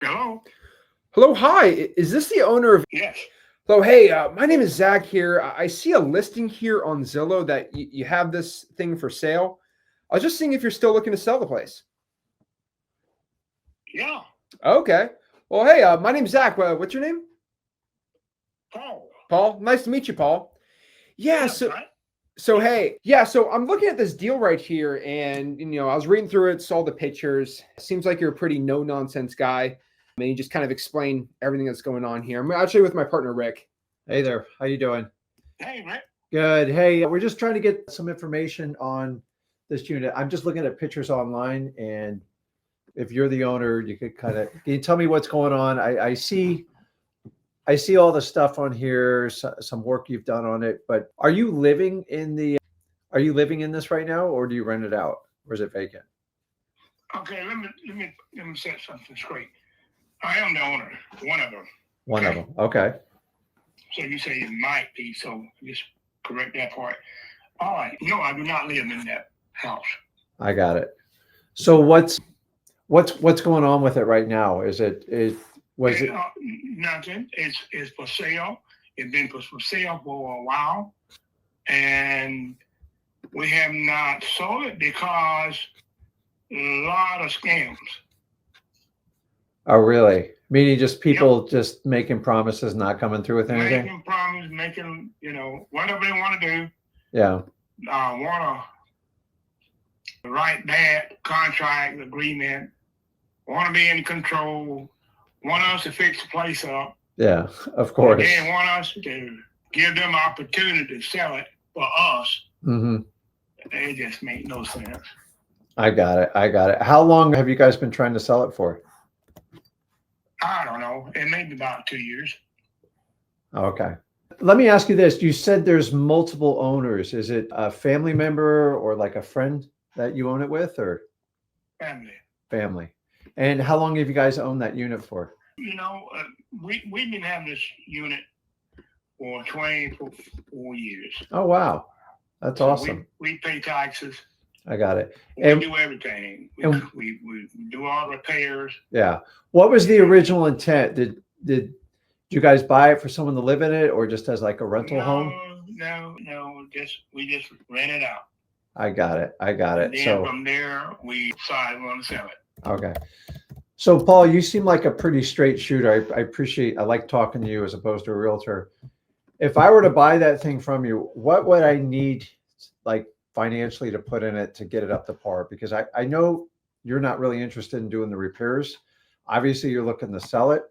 Hello? Hello, hi. Is this the owner of? Yes. Hello, hey. My name is Zach here. I see a listing here on Zillow that you have this thing for sale. I was just seeing if you're still looking to sell the place. Yeah. Okay. Well, hey. My name's Zach. What's your name? Paul. Paul. Nice to meet you, Paul. Yeah. Yeah, So, right? so Yeah. hey. Yeah. So I'm looking at this deal right here, and I was reading through it, saw the pictures. Seems like you're a pretty no nonsense guy. And you just kind of explain everything that's going on here. I'm actually with my partner Rick. Hey there, how you doing? Hey, Rick. Good. Hey, we're just trying to get some information on this unit. I'm just looking at pictures online, and if you're the owner, you could can you tell me what's going on? I see all the stuff on here, some work you've done on it, but are you living in this right now, or do you rent it out, or is it vacant? Okay, let me set something straight. I am the owner, one of them. One of Okay. them. Okay. So you say it might be, so just correct that part. All right. No, I do not live in that house. I got it. So what's going on with it right now? Was it Nothing. It's for sale. It's been for sale for a while. And we have not sold it because a lot of scams. Oh, really? Meaning just people just making promises, not coming through with anything? Making promises, making, whatever they want to do. Yeah. Want to write bad contract agreement, want to be in control, want us to fix the place up. Yeah, of course. They want us to give them opportunity to sell it for us. Mm-hmm. It just make no sense. I got it. How long have you guys been trying to sell it for? I don't know. It may be about 2 years. Okay. Let me ask you this. You said there's multiple owners. Is it a family member or like a friend that you own it with, or Family. family? And how long have you guys owned that unit for? We've been having this unit for 24 years. Oh, wow. That's awesome. We pay taxes. I got it. We do everything. We do all repairs. Yeah. What was the original intent? Did you guys buy it for someone to live in it, or just as like a rental home? No. We just rent it out. I got it. And then from there, we decide we want to sell it. Okay. So Paul, you seem like a pretty straight shooter. I like talking to you as opposed to a realtor. If I were to buy that thing from you, what would I need, like, financially to put in it to get it up to par? Because I know you're not really interested in doing the repairs. Obviously you're looking to sell it,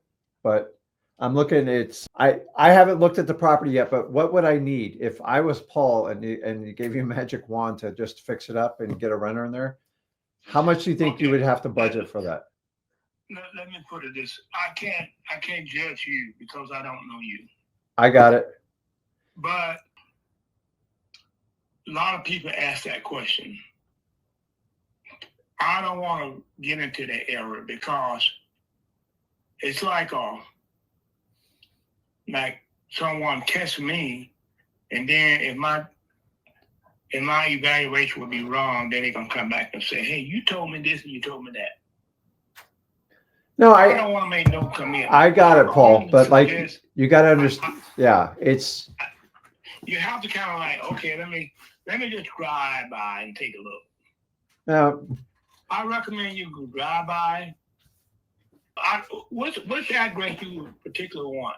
but I'm looking, I haven't looked at the property yet, but what would I need if I was Paul and you gave you a magic wand to just fix it up and get a renter in there? How much do you think you would have to budget for that? Let me put it this. I can't judge you because I don't know you. I got it. But a lot of people ask that question. I don't want to get into that area because it's like someone test me, and then if my evaluation would be wrong, then they're gonna come back and say, "Hey, you told me this and you told me that." No, I don't want to make no commitment. I got it, Paul. But like, you got to understand. Yeah, you have to kind of like, okay, let me just drive by and take a look. Now, I recommend you go drive by. What's the address you particularly want?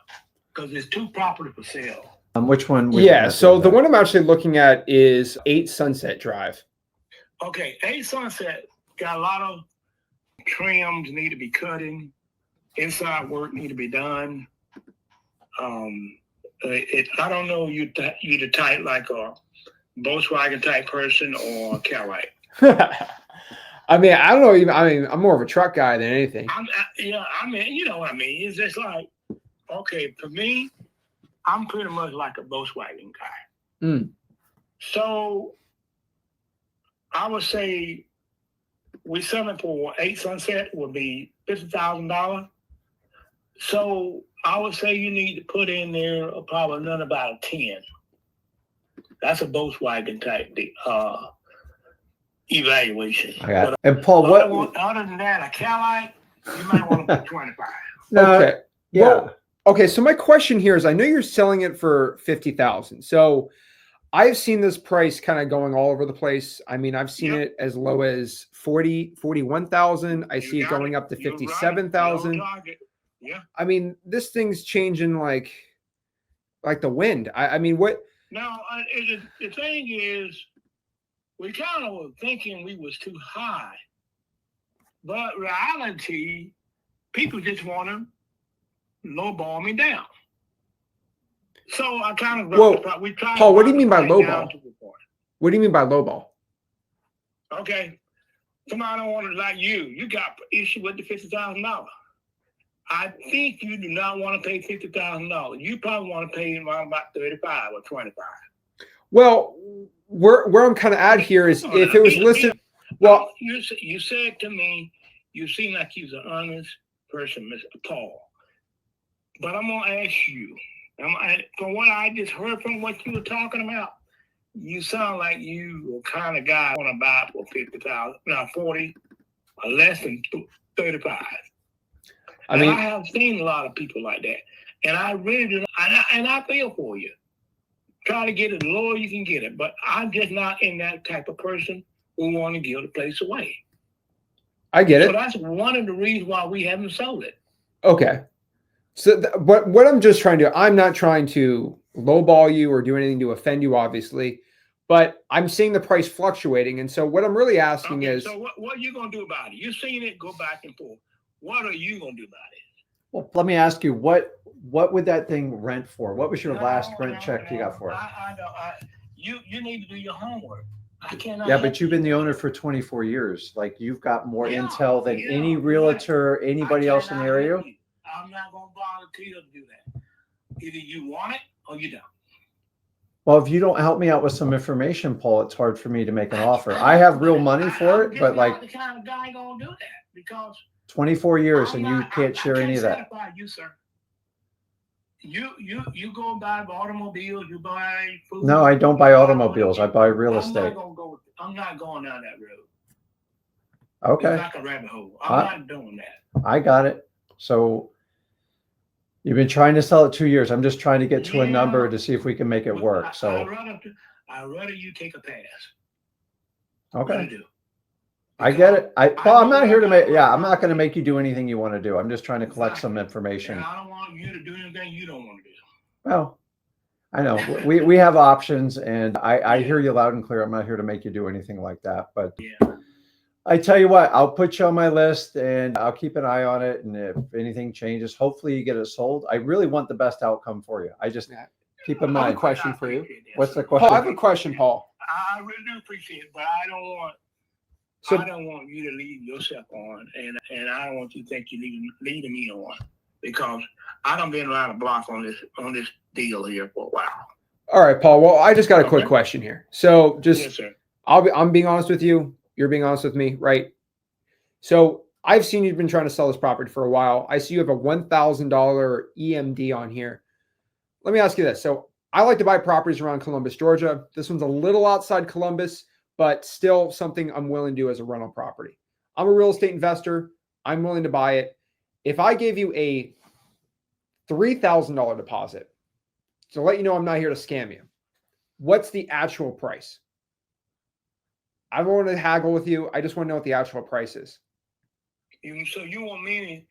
Because there's 2 properties for sale. Which one? Yeah, so the one I'm actually looking at is 8 Sunset Drive. Okay, 8 Sunset got a lot of trims need to be cutting. Inside work need to be done. I don't know you the type like a Volkswagen type person or a Cadillac. I mean, I don't know. I'm more of a truck guy than anything. You know what I mean. It's just like, okay, for me, I'm pretty much like a Volkswagen guy. Mm. So I would say we selling for 8 Sunset would be $50,000. So I would say you need to put in there probably another about a 10. That's a Volkswagen type evaluation. I got it. And Paul, other than that, a Cadillac, You might want to put 25. No, Okay. yeah. Well, okay. So my question here is, I know you're selling it for 50,000. So I've seen this price kind of going all over the place. I mean, I've seen Yep. it as low as 41,000. I You see it got going it. up to You're right. 57,000. Low target. Yeah. I mean, this thing's changing like the wind. I mean, what? Now, the thing is, we kind of were thinking we was too high, but reality, people just want to lowball me down. So I kind of Whoa, we tried. Paul, what do you mean by to bring it down lowball? to the point. What do you mean by lowball? Okay, somebody don't want to like you. You got issue with the $50,000. I think you do not want to pay $50,000. You probably want to pay around about 35 or 25. Well, where I'm kind of at here is if it was listed. Well, you said to me, you seem like you're an honest person, Mr. Paul. But I'm gonna ask you, from what I just heard from what you were talking about, you sound like you were kind of guy want to buy for 50,000, now 40, or less than 35. I mean, I have seen a lot of people like that, and I really do, and I feel for you. Try to get it lower you can get it, but I'm just not in that type of person who want to give the place away. I get So it. that's one of the reasons why we haven't sold it. Okay. So, what I'm just trying to, I'm not trying to lowball you or do anything to offend you, obviously, but I'm seeing the price fluctuating. And so what I'm really asking is, so what are you going to do about it? You've seen it go back and forth. What are you going to do about it? Well, let me ask you, what would that thing rent for? What was your last rent check you got for it? You need to do your homework. I cannot. Yeah, but you've been the owner for 24 years. Like, you've got more Yeah, intel than yeah, any realtor, anybody else in the area. I'm not going to volunteer to do that. Either you want it or you don't. Well, if you don't help me out with some information, Paul, it's hard for me to make an offer. I have real money for it, but like the kind of guy going to do that because 24 years and you can't share any of that. Satisfy you, sir. You go buy automobiles, you buy food. No, I don't buy automobiles. I buy real estate. I'm not going down that road. Okay. It's like a rabbit hole. I'm not doing that. I got it. So you've been trying to sell it 2 years. I'm just trying to get to a number to see if we can make it work. So I'd rather you take a pass. okay. Do. I get it. Paul, I'm not here to make, I'm not going to make you do anything you want to do. I'm just trying to collect some information. And I don't want you to do anything you don't want to do. Well, I know we have options, and I hear you loud and clear. I'm not here to make you do anything like that, but I tell you what, I'll put you on my list and I'll keep an eye on it. And if anything changes, hopefully you get it sold. I really want the best outcome for you. I just keep in I have mind. a question for you. What's the question? Paul, I have a question, Paul. I really do appreciate it, but I don't want you to lead yourself on, and I don't want you to think you're leading me on, because I done been around the block on this deal here for a while. All right, Paul. Well, I just got a quick question here. So Yes, sir. I'm being honest with you. You're being honest with me, right? So I've seen you've been trying to sell this property for a while. I see you have a $1,000 EMD on here. Let me ask you this. So I like to buy properties around Columbus, Georgia. This one's a little outside Columbus, but still something I'm willing to do as a rental property. I'm a real estate investor. I'm willing to buy it. If I gave you a $3,000 deposit to let you know I'm not here to scam you, what's the actual price? I don't want to haggle with you. I just want to know what the actual price is. So you want me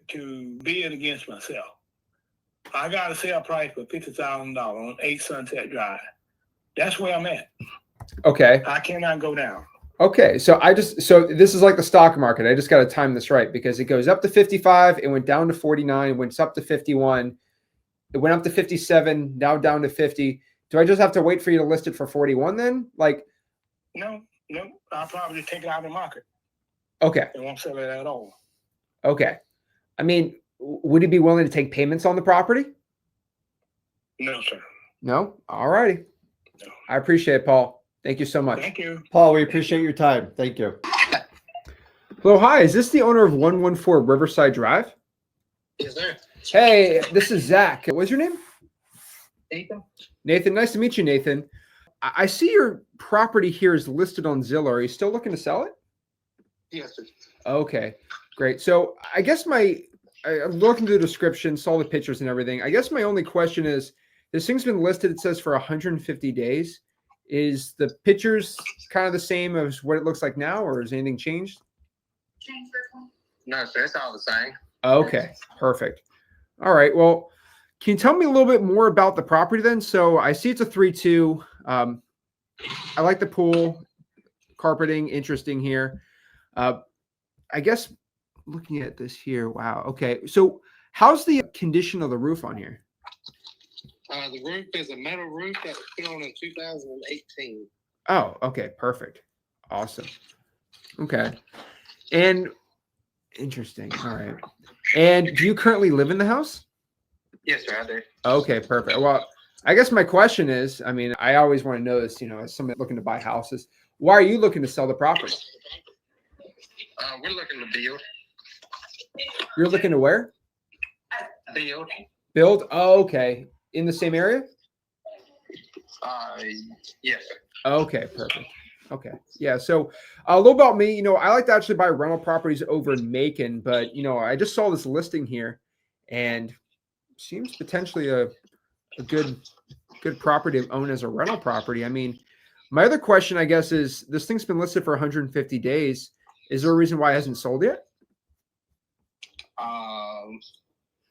to bid against myself? I got a sale price for $50,000 on 8 Sunset Drive. That's where I'm at. Okay. I cannot go down. Okay. So this is like the stock market. I just got to time this right, because it goes up to 55. It went down to 49. It went up to 51. It went up to 57. Now down to 50. Do I just have to wait for you to list it for 41 then? Like, No. I'll probably take it out of the market. Okay. It won't sell it at all. Okay. I mean, would you be willing to take payments on the property? No, sir. No? All righty. No. I appreciate it, Paul. Thank you so much. Thank you. Paul, we appreciate your time. Thank you. Hello, hi. Is this the owner of 114 Riverside Drive? Yes, sir. Hey, this is Zach. What's your name? Nathan. Nathan. Nice to meet you, Nathan. I see your property here is listed on Zillow. Are you still looking to sell it? Yes, sir. Okay, great. So I guess I'm looking through the description, saw the pictures and everything. I guess my only question is, this thing's been listed, it says for 150 days. Is the pictures kind of the same as what it looks like now, or has anything changed? No, sir, it's all the same. Okay, perfect. All right. Well, can you tell me a little bit more about the property then? So I see it's a 3-2. I like the pool, carpeting, interesting here. I guess looking at this here, wow. Okay. So how's the condition of the roof on here? The roof is a metal roof that was put on in 2018. Oh, okay. Perfect. Awesome. Okay. And interesting. All right. And do you currently live in the house? Yes, sir, I do. Okay, perfect. Well, I guess my question is, I mean, I always want to know this, as somebody looking to buy houses, why are you looking to sell the property? We're looking to build. You're looking to where? Build. Build? Oh, okay. In the same area? Yes, sir. Okay, perfect. Okay. Yeah. So a little about me, I like to actually buy rental properties over in Macon, but I just saw this listing here and seems potentially a good property to own as a rental property. I mean, my other question, I guess, is this thing's been listed for 150 days. Is there a reason why it hasn't sold yet?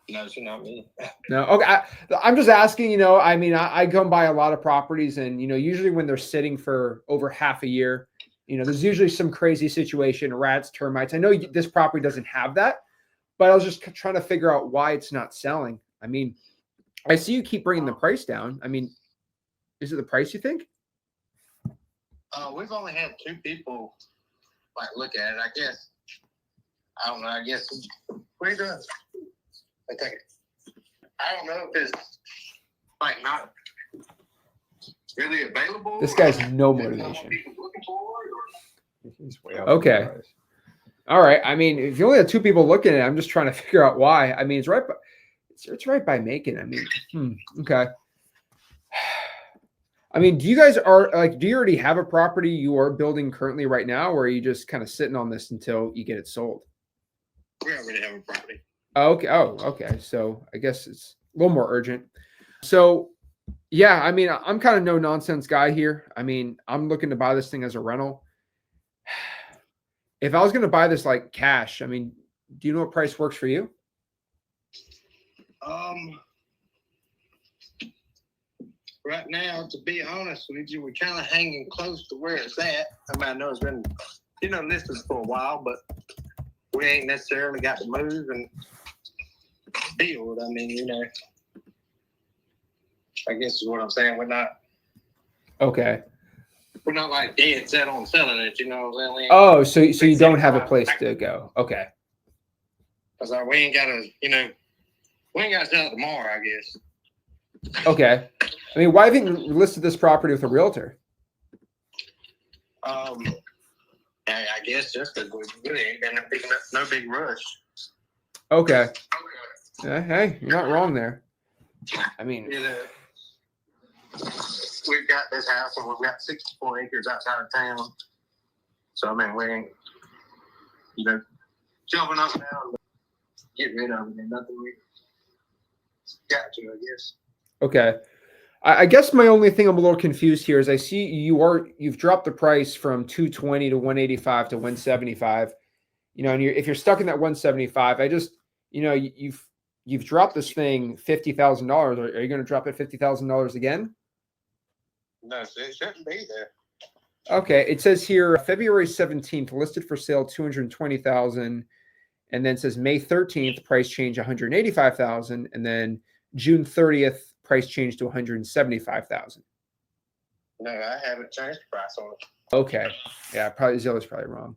No, sir, not me. No. Okay. I'm just asking, I mean, I come by a lot of properties and, usually when they're sitting for over half a year, there's usually some crazy situation, rats, termites. I know this property doesn't have that, but I was just trying to figure out why it's not selling. I mean, I see you keep bringing the price down. I mean, is it the price you think? We've only had 2 people look at it. I guess. I don't know. I guess. What are you doing? I take it. I don't know if it's not really available. This guy's no motivation. He's way out Okay. of the price. All right. I mean, if you only have 2 people looking at it, I'm just trying to figure out why. I mean, it's right by Macon. I mean, okay. I mean, do you guys do you already have a property you are building currently right now, or are you just kind of sitting on this until you get it sold? We already have a property. Okay. Oh, okay. So I guess it's a little more urgent. So yeah, I mean, I'm kind of no nonsense guy here. I mean, I'm looking to buy this thing as a rental. If I was going to buy this cash, I mean, do you know what price works for you? Right now, to be honest with you, we're kind of hanging close to where it's at. I mean, I know it's been, listed for a while, but we ain't necessarily got to move and build. I mean, I guess is what I'm saying. We're not dead set on selling it. You know what I'm saying? Oh, so you don't have a place to go. Okay. Cause we ain't got to, we ain't got to sell it tomorrow, I guess. Okay. I mean, why haven't you listed this property with a realtor? I guess just because we really ain't been no big rush. Okay. Hey, you're not wrong there. I mean, we've got this house and we've got 64 acres outside of town. So, I mean, we ain't, jumping up and down to get rid of it. And nothing we got to, I guess. okay. I guess my only thing I'm a little confused here is I see you've dropped the price from 220 to 185 to 175. And if you're stuck in that 175, I just, you've dropped this thing $50,000. Are you going to drop it $50,000 again? No, it shouldn't be there. Okay, it says here February 17th listed for sale 220,000, and then it says May 13th price change 185,000, and then June 30th price change to 175,000. No, I haven't changed the price on it. Okay, yeah, probably Zillow's probably wrong.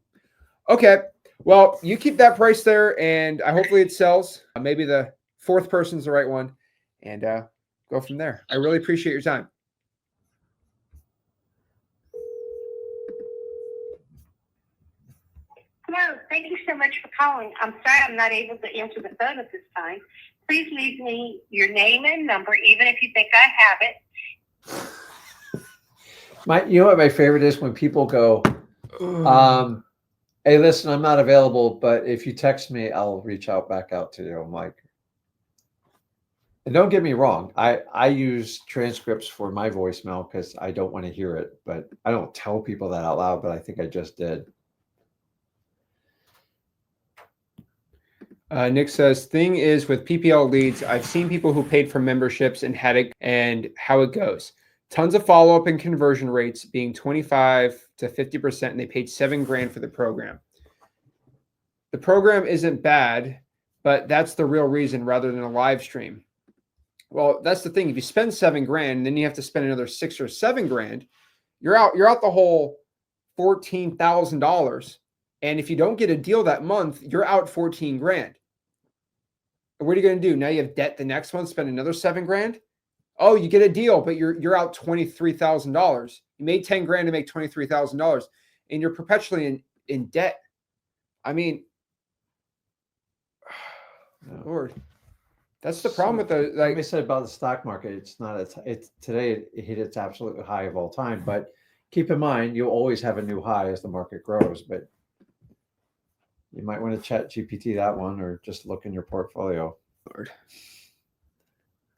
Okay, well, you keep that price there, and hopefully it sells. Maybe the 4th person's the right one, and go from there. I really appreciate your time. Hello, thank you so much for calling. I'm sorry I'm not able to answer the phone at this time. Please leave me your name and number, even if you think I have it. You know what my favorite is when people go, Hey, listen, I'm not available, but if you text me, I'll reach back out to you, Mike. And don't get me wrong, I use transcripts for my voicemail because I don't want to hear it, but I don't tell people that out loud, but I think I just did. Nick says, thing is with PPL leads, I've seen people who paid for memberships and had it and how it goes. Tons of follow-up and conversion rates being 25 to 50%, and they paid $7,000 for the program. The program isn't bad, but that's the real reason rather than a live stream. Well, that's the thing. If you spend $7,000, and then you have to spend another $6,000 or $7,000, you're out the whole $14,000. And if you don't get a deal that month, you're out $14,000. And what are you going to do? Now you have debt the next month, spend another $7,000. Oh, you get a deal, but you're out $23,000. You made $10,000 to make $23,000, and you're perpetually in debt. I mean, Lord, that's the problem with the like I said about the stock market. It's not. It's today it hit its absolute high of all time. But keep in mind, you'll always have a new high as the market grows. But you might want to chat GPT that one, or just look in your portfolio. Lord.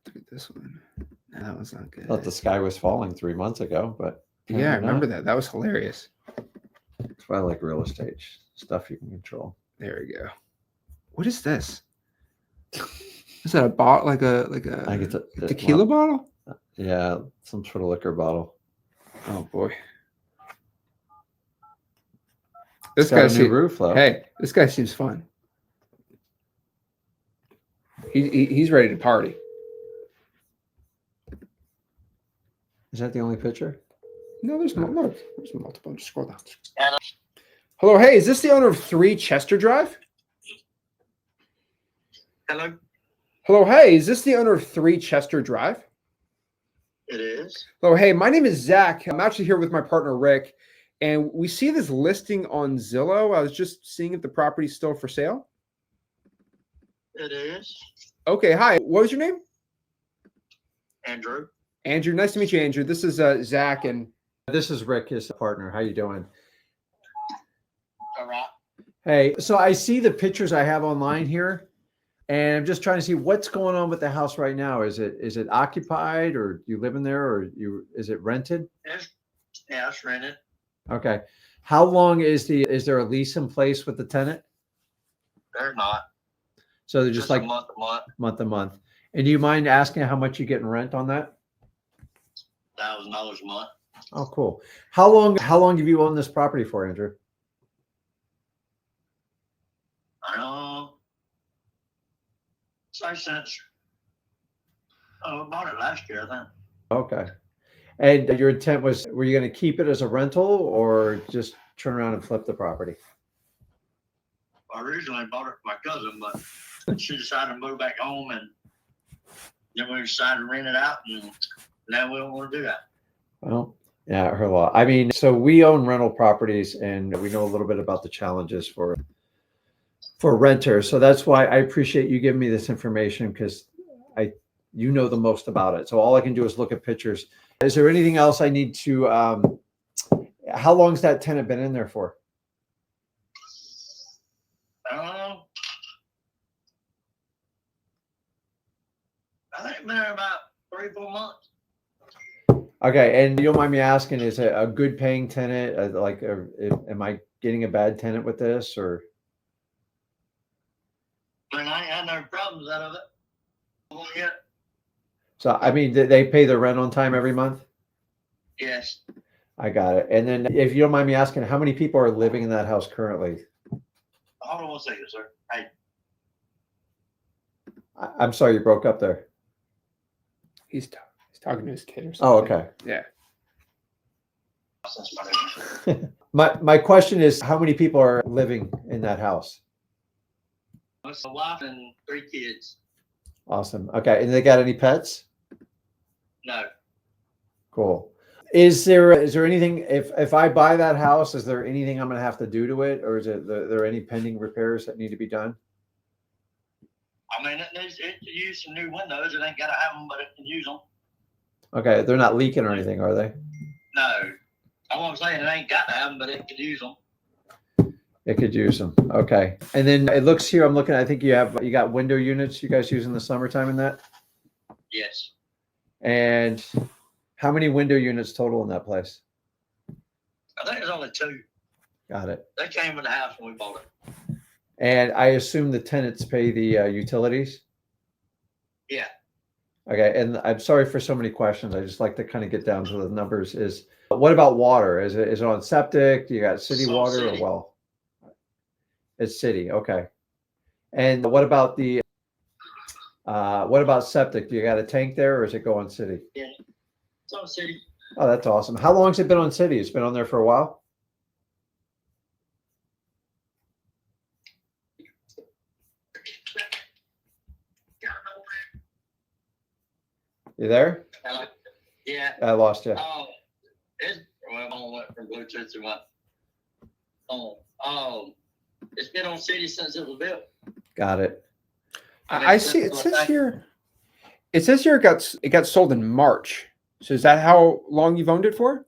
Look at this one. No, that was not good. Thought the sky was falling 3 months ago, but yeah, I remember that. That was hilarious. That's why I like real estate stuff you can control. There we go. What is this? Is that a bottle? Like a I get tequila bottle? Yeah, some sort of liquor bottle. Oh boy. This Got guy a new roof though. Hey, this guy seems fun. He's ready to party. Is that the only picture? No, there's multiple. Just scroll down. Hello, hey, is this the owner of 3 Chester Drive? Hello, Hello, hey, is this the owner of 3 Chester Drive? it is. Hello, hey, my name is Zach. I'm actually here with my partner Rick, and we see this listing on Zillow. I was just seeing if the property's still for sale. It is. Okay, hi. What was your name? Andrew. Andrew. Nice to meet you, Andrew. This is Zach, and This is Rick, his partner. How you doing? All right. Hey, so I see the pictures I have online here, and I'm just trying to see what's going on with the house right now. Is it occupied, or you live in there, or is it rented? It's rented. Okay. How long is there a lease in place with the tenant? They're not. So they're just like a month. month to month. And do you mind asking how much you get in rent on that? $1,000 a month. Oh, cool. How long have you owned this property for, Andrew? So since I bought it last year, I think. Okay. And your intent was, were you going to keep it as a rental or just turn around and flip the property? I originally bought it for my cousin, but she decided to move back home, and then we decided to rent it out, and now we don't want to do that. Well, yeah, I heard a lot. I mean, so we own rental properties, and we know a little bit about the challenges for renters. So that's why I appreciate you giving me this information, because you know the most about it. So all I can do is look at pictures. Is there anything else I need to? How long's that tenant been in there for? I think it's been there about 3-4 months. Okay, and you don't mind me asking, is it a good paying tenant? Am I getting a bad tenant with this, or? I mean, I ain't had no problems out of it. Yet. So, I mean, did they pay their rent on time every month? Yes. I got it. And then if you don't mind me asking, how many people are living in that house currently? Hold on one second, sir. Hey. I'm sorry, you broke up there. he's talking to his kid or something. Oh, okay. Yeah. My question is, how many people are living in that house? It's a wife and 3 kids. Awesome. Okay. And they got any pets? No. Cool. Is there anything, if I buy that house, is there anything I'm going to have to do to it, or is there any pending repairs that need to be done? I mean, it can use some new windows. It ain't got to have them, but it can use them. Okay. They're not leaking or anything, are they? No. I'm saying it ain't got to have them, but it can use them. It could use them. Okay. And then it looks here, I'm looking, I think you got window units you guys use in the summertime in that? Yes. And how many window units total in that place? I think there's only 2. Got it. They came with the house when we bought it. And I assume the tenants pay the utilities? Yeah. Okay. And I'm sorry for so many questions. I just like to kind of get down to the numbers. What about water? Is it on septic? Do you got city It's on water city. or well? It's city. Okay. And what about what about septic? Do you got a tank there or is it go on city? Yeah. It's on city. Oh, that's awesome. How long has it been on city? It's been on there for a while? You there? Yeah. I lost you. I went from Bluetooth to my phone. It's been on city since it was built. Got it. I see. It says here. It says here it got sold in March. So is that how long you've owned it for?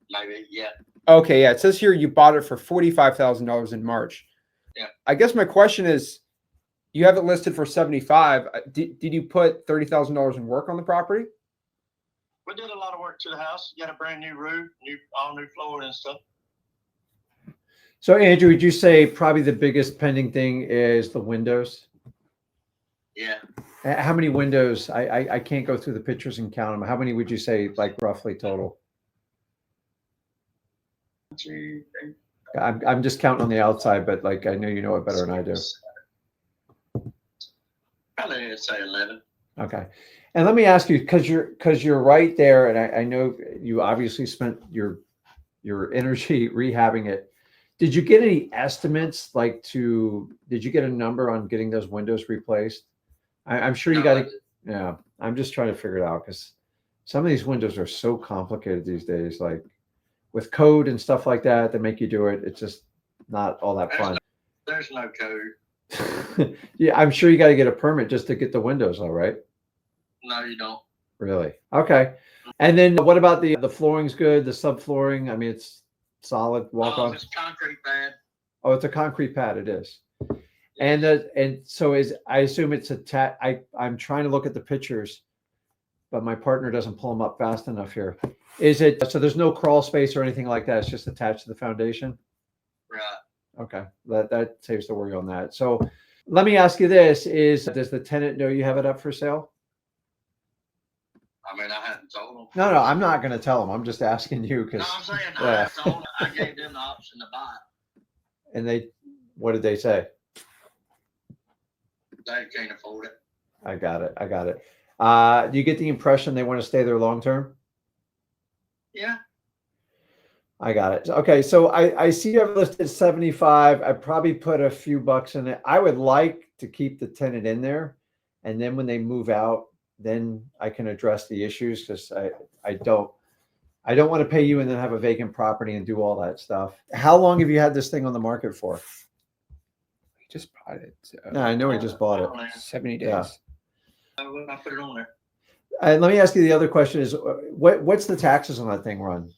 Maybe, yeah. Okay, yeah. It says here you bought it for $45,000 in March. Yeah. I guess my question is, you have it listed for 75. Did you put $30,000 in work on the property? We did a lot of work to the house. Got a brand new roof, all new floor and stuff. So Andrew, would you say probably the biggest pending thing is the windows? Yeah. How many windows? I can't go through the pictures and count them. How many would you say, like roughly total? 2, 3. I'm just counting on the outside, but like I know you know it better than I do. Probably I'd say 11. Okay. And let me ask you, because you're right there, and I know you obviously spent your energy rehabbing it. Did you get any estimates did you get a number on getting those windows replaced? I'm sure you No, got I to, yeah, I'm just trying to figure it out because some of these windows are so complicated these days, like with code and stuff like that make you do it. It's just not all that fun. There's no code. Yeah, I'm sure you got to get a permit just to get the windows, all right? No, you don't. Really? Okay. And then what about the flooring's good, the subflooring? I mean, it's solid walk on. It's a concrete pad. Oh, it's a concrete pad. It is. And so I assume it's I'm trying to look at the pictures, but my partner doesn't pull them up fast enough here. So there's no crawl space or anything like that. It's just attached to the foundation. Right. Okay. That saves the worry on that. So let me ask you this: does the tenant know you have it up for sale? I mean, I hadn't told them. No, I'm not going to tell them. I'm just asking you because. No, I'm saying I hadn't told them. I gave them the option to buy it. And what did they say? They can't afford it. I got it. Do you get the impression they want to stay there long term? Yeah. I got it. Okay, so I see you have listed 75. I probably put a few bucks in it. I would like to keep the tenant in there, and then when they move out, then I can address the issues because I don't want to pay you and then have a vacant property and do all that stuff. How long have you had this thing on the market for? We just bought it. No, I know he just bought it. 70 days. Yeah. I put it on there. And let me ask you the other question is what's the taxes on that thing run?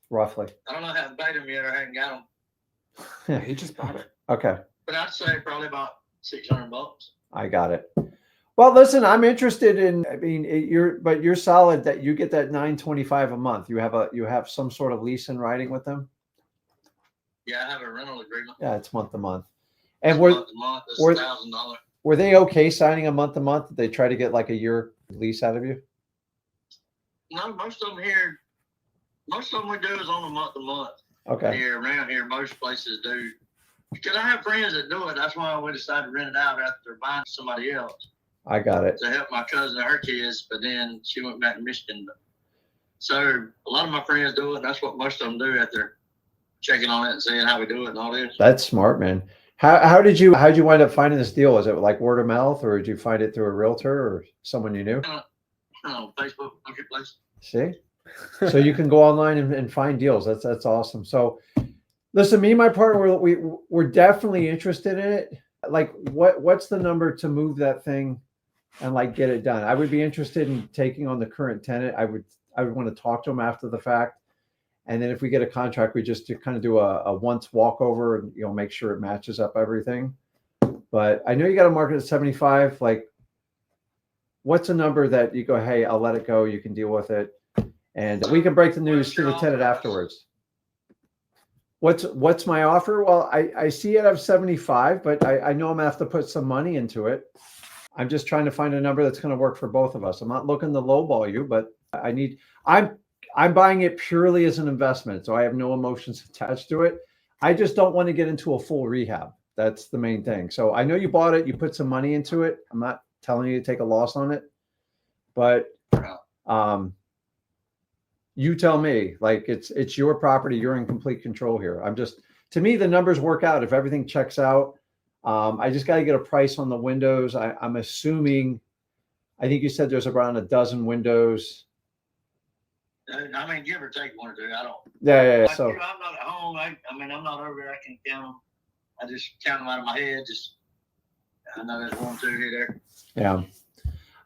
Roughly. I don't know how to bait them yet or I haven't got them. Yeah, he just bought it. Okay. But I'd say probably about $600. I got it. Well, listen, I'm interested in, I mean, you're solid that you get that $925 a month. You have some sort of lease in writing with them? Yeah, I have a rental agreement. Yeah, it's month to month. And Month to month, it's were- $1,000. were they okay signing a month to month? Did they try to get like a year lease out of you? No, most of them we do is on a month to month. Okay. Here, around here, most places do. Because I have friends that do it. That's why we decided to rent it out after buying somebody else I got it. to help my cousin and her kids. But then she went back to Michigan. So a lot of my friends do it. And that's what most of them do after checking on it and seeing how we do it and all this. That's smart, man. How'd you wind up finding this deal? Is it like word of mouth or did you find it through a realtor or someone you knew? Facebook Marketplace. See? So you can go online and find deals. That's awesome. So listen, me and my partner, we're definitely interested in it. Like what's the number to move that thing and like get it done? I would be interested in taking on the current tenant. I would want to talk to him after the fact And then if we get a contract, we just kind of do a once walkover and, you know, make sure it matches up everything. But I know you got to market at 75. Like, what's a number that you go, hey, I'll let it go. You can deal with it. And we can break the news to the tenant afterwards. What's my offer? Well, I see it at 75, but I know I'm gonna have to put some money into it. I'm just trying to find a number that's going to work for both of us. I'm not looking to lowball you, but I'm buying it purely as an investment, so I have no emotions attached to it. I just don't want to get into a full rehab. That's the main thing. So I know you bought it, you put some money into it. I'm not telling you to take a loss on it, but you tell me. Like, it's your property. You're in complete control here. To me, the numbers work out. If everything checks out, I just got to get a price on the windows. I'm assuming, I think you said there's around a dozen windows. I mean, give or take one or two. I don't. Yeah. Like So you, I'm not at home. I mean, I'm not over there. I can count them. I just count them out of my head. I know there's 1, 2 here, there. yeah.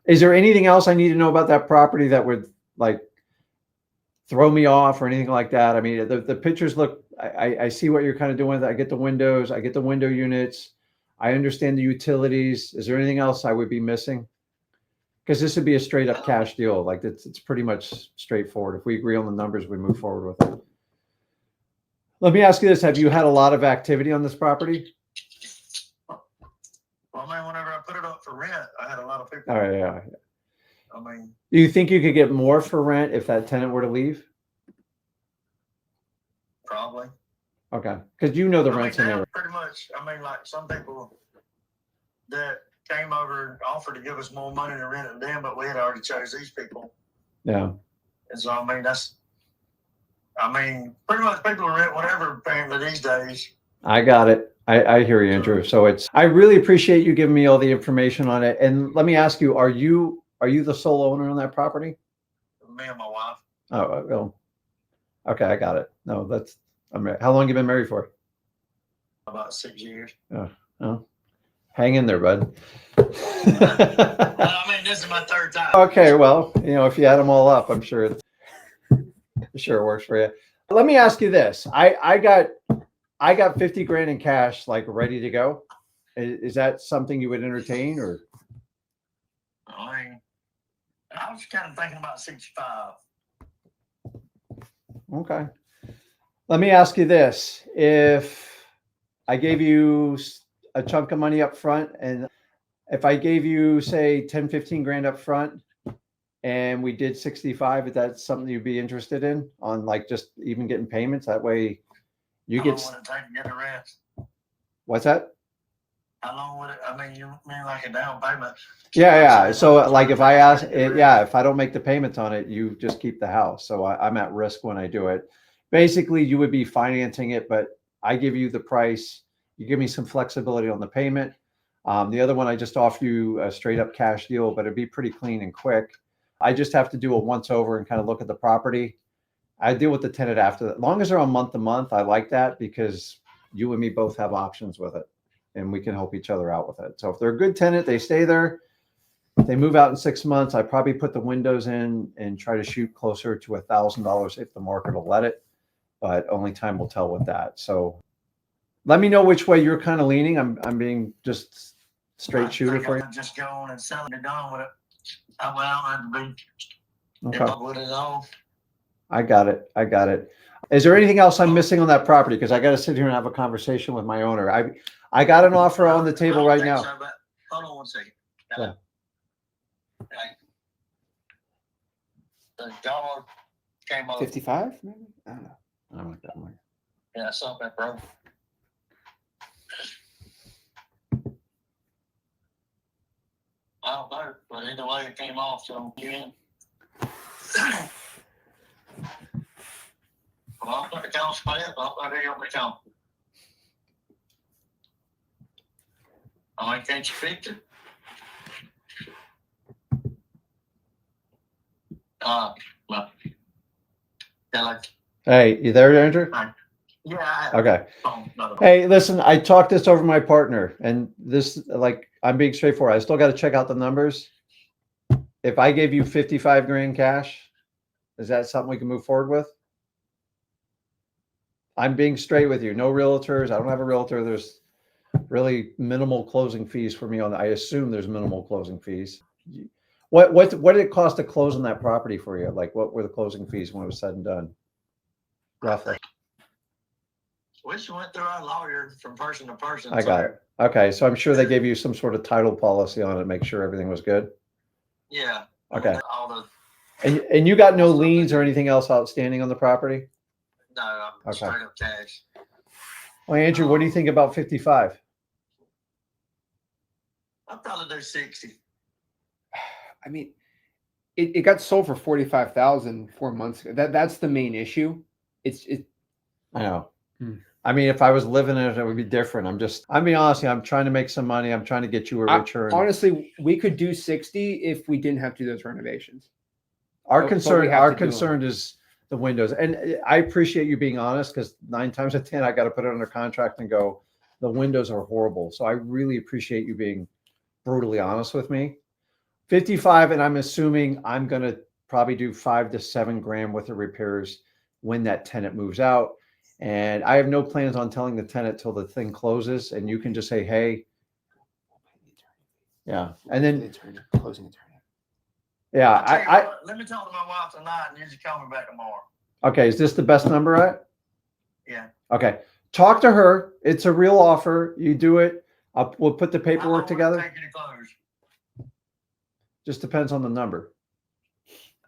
Is there anything else I need to know about that property that would like throw me off or anything like that? I mean, the pictures look. I see what you're kind of doing. I get the windows. I get the window units. I understand the utilities. Is there anything else I would be missing? Because this would be a straight up cash deal. Like, it's pretty much straightforward. If we agree on the numbers, we move forward with it. Let me ask you this. Have you had a lot of activity on this property? Well, man, whenever I put it up for rent, I had a lot of people. All right, yeah. I mean, Do you think you could get more for rent if that tenant were to leave? probably. Okay. Because you know the I mean, rent's in now, there. pretty much. I mean, like some people that came over and offered to give us more money to rent it to them, but we had already chose these people. Yeah. And so, I mean, pretty much people rent whatever apparently these days. I got it. I hear you, Andrew. So I really appreciate you giving me all the information on it. And let me ask you, are you the sole owner on that property? Me and my wife. Oh, well, okay. I got it. No, how long you been married for? About 6 years. Oh, hang in there, bud. I mean, this is my 3rd time. Okay. Well, if you add them all up, I'm sure it works for you. Let me ask you this. I got 50 grand in cash, like ready to go. Is that something you would entertain, or? I mean, I was kind of thinking about 65. Okay. Let me ask you this. If I gave you a chunk of money up front, and if I gave you, say, 10, 15 grand up front, and we did 65, is that something you'd be interested in, on like just even getting payments? That way you How get. long would it take to get the rest? What's that? How long would it? I mean, you mean like a down payment? Yeah. So like if I ask, if I don't make the payments on it, you just keep the house. So I'm at risk when I do it. Basically, you would be financing it, but I give you the price. You give me some flexibility on the payment. The other one, I just offer you a straight up cash deal, but it'd be pretty clean and quick. I just have to do a once over and kind of look at the property. I deal with the tenant after that. As long as they're on month to month, I like that because you and me both have options with it, and we can help each other out with it. So if they're a good tenant, they stay there. If they move out in 6 months, I probably put the windows in and try to shoot closer to $1,000 if the market will let it, but only time will tell with that. So let me know which way you're kind of leaning. I'm being just straight shooter for you. Just go on and sell it done with it. I don't have to be. Okay. If I put it off. I got it. Is there anything else I'm missing on that property? Because I got to sit here and have a conversation with my owner. I got an offer on the table right now. So, but hold on 1 second. Yeah. Okay. The dog came over. 55, maybe? I don't know. I don't like that one. Yeah, something broke. I don't know, but either way it came off, so yeah. Well, I'm going to count split, but I'm going to help me count. I can't you fix it? Well, yeah, like, Hey, you there, Andrew? yeah. I have Okay. another. Hey, listen, I talked this over my partner, and this, like, I'm being straightforward. I still got to check out the numbers. If I gave you 55 grand cash, is that something we can move forward with? I'm being straight with you. No realtors. I don't have a realtor. There's really minimal closing fees for me on. I assume there's minimal closing fees. What did it cost to close on that property for you? Like, what were the closing fees when it was said and done? Roughly. We just went through our lawyer from person to person. I got it. Okay, so I'm sure they gave you some sort of title policy on it to make sure everything was good. Yeah. Okay. All the And you got no liens or anything else outstanding on the property? no, I'm Okay. straight up cash. Well, Andrew, what do you think about 55? I'll probably do 60. I mean, it got sold for 45,000 4 months ago. That's the main issue. It. I know. Hmm. I mean, if I was living in it, it would be different. I'm being honest, I'm trying to make some money. I'm trying to get you a return. Honestly, we could do 60 if we didn't have to do those renovations. Our but concern, we have our to do 'em. concern is the windows. And I appreciate you being honest, because 9 times out of 10, I got to put it under contract and go, the windows are horrible. So I really appreciate you being brutally honest with me. 55, and I'm assuming I'm going to probably do 5 to 7 grand worth of repairs when that tenant moves out. And I have no plans on telling the tenant till the thing closes, and you can just say, hey, yeah. And then, Closing attorney. yeah, I'll tell you I what, let me talk to my wife tonight and you just call me back tomorrow. okay. Is this the best number, right? Yeah. Okay. Talk to her. It's a real offer. You do it. We'll put the How long paperwork will it together. take you to close? Just depends on the number.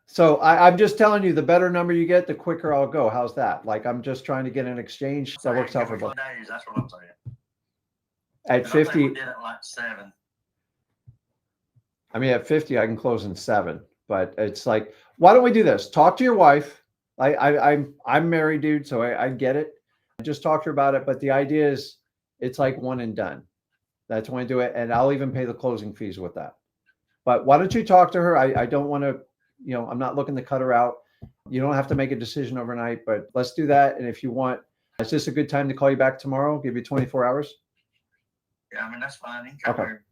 So I'm just telling you, the better number you get, the quicker I'll go. How's that? Like, I'm just trying to get an exchange that works out for both. Days, that's what I'm saying. At 'Cause I think 50, we did it in like 7. I mean, at 50, I can close in 7. But it's like, why don't we do this? Talk to your wife. I'm married, dude, so I get it. Just talk to her about it. But the idea is, it's like one and done. That's when I do it, and I'll even pay the closing fees with that. But why don't you talk to her? I don't want to, I'm not looking to cut her out. You don't have to make a decision overnight, but let's do that. And if you want, is this a good time to call you back tomorrow? Give you 24 hours? Yeah, I mean, that's fine. You can come Okay. here.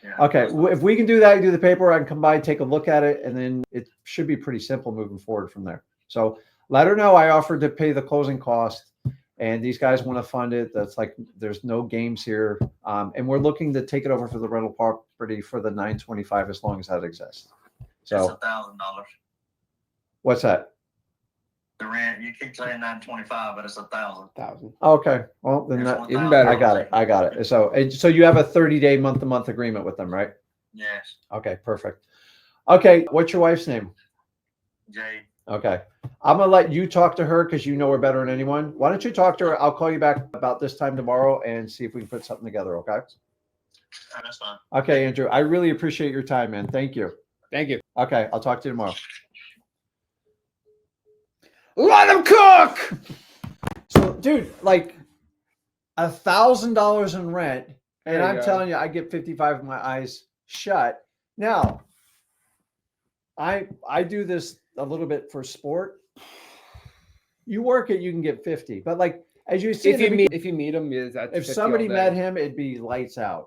Yeah, Okay. that's fine. If we can do that, do the paperwork, I can come by, take a look at it, and then it should be pretty simple moving forward from there. So let her know I offered to pay the closing cost, and these guys want to fund it. That's like, there's no games here. And we're looking to take it over for the rental property for the 925 as long as that exists. It's So $1,000. what's that? The rent, you keep saying 925, but it's 1,000. 1,000. Okay. Well, then There's that, even $1,000. better. I got it. So you have a 30-day month-to-month agreement with them, right? Yes, Okay, perfect. Okay. What's your wife's name? Jade. Okay. I'm going to let you talk to her because you know her better than anyone. Why don't you talk to her? I'll call you back about this time tomorrow and see if we can put something together. Okay. That's fine. Okay, Andrew. I really appreciate your time, man. Thank you. Thank you. Okay. I'll talk to you tomorrow. Let them cook. So, dude, like $1,000 in rent, and There you I'm go. telling you, I get 55 with my eyes shut. Now, I do this a little bit for sport. You work it, you can get 50, but like as you see, If you meet him, yeah, that's if 50 somebody all day. met him, it'd be lights out.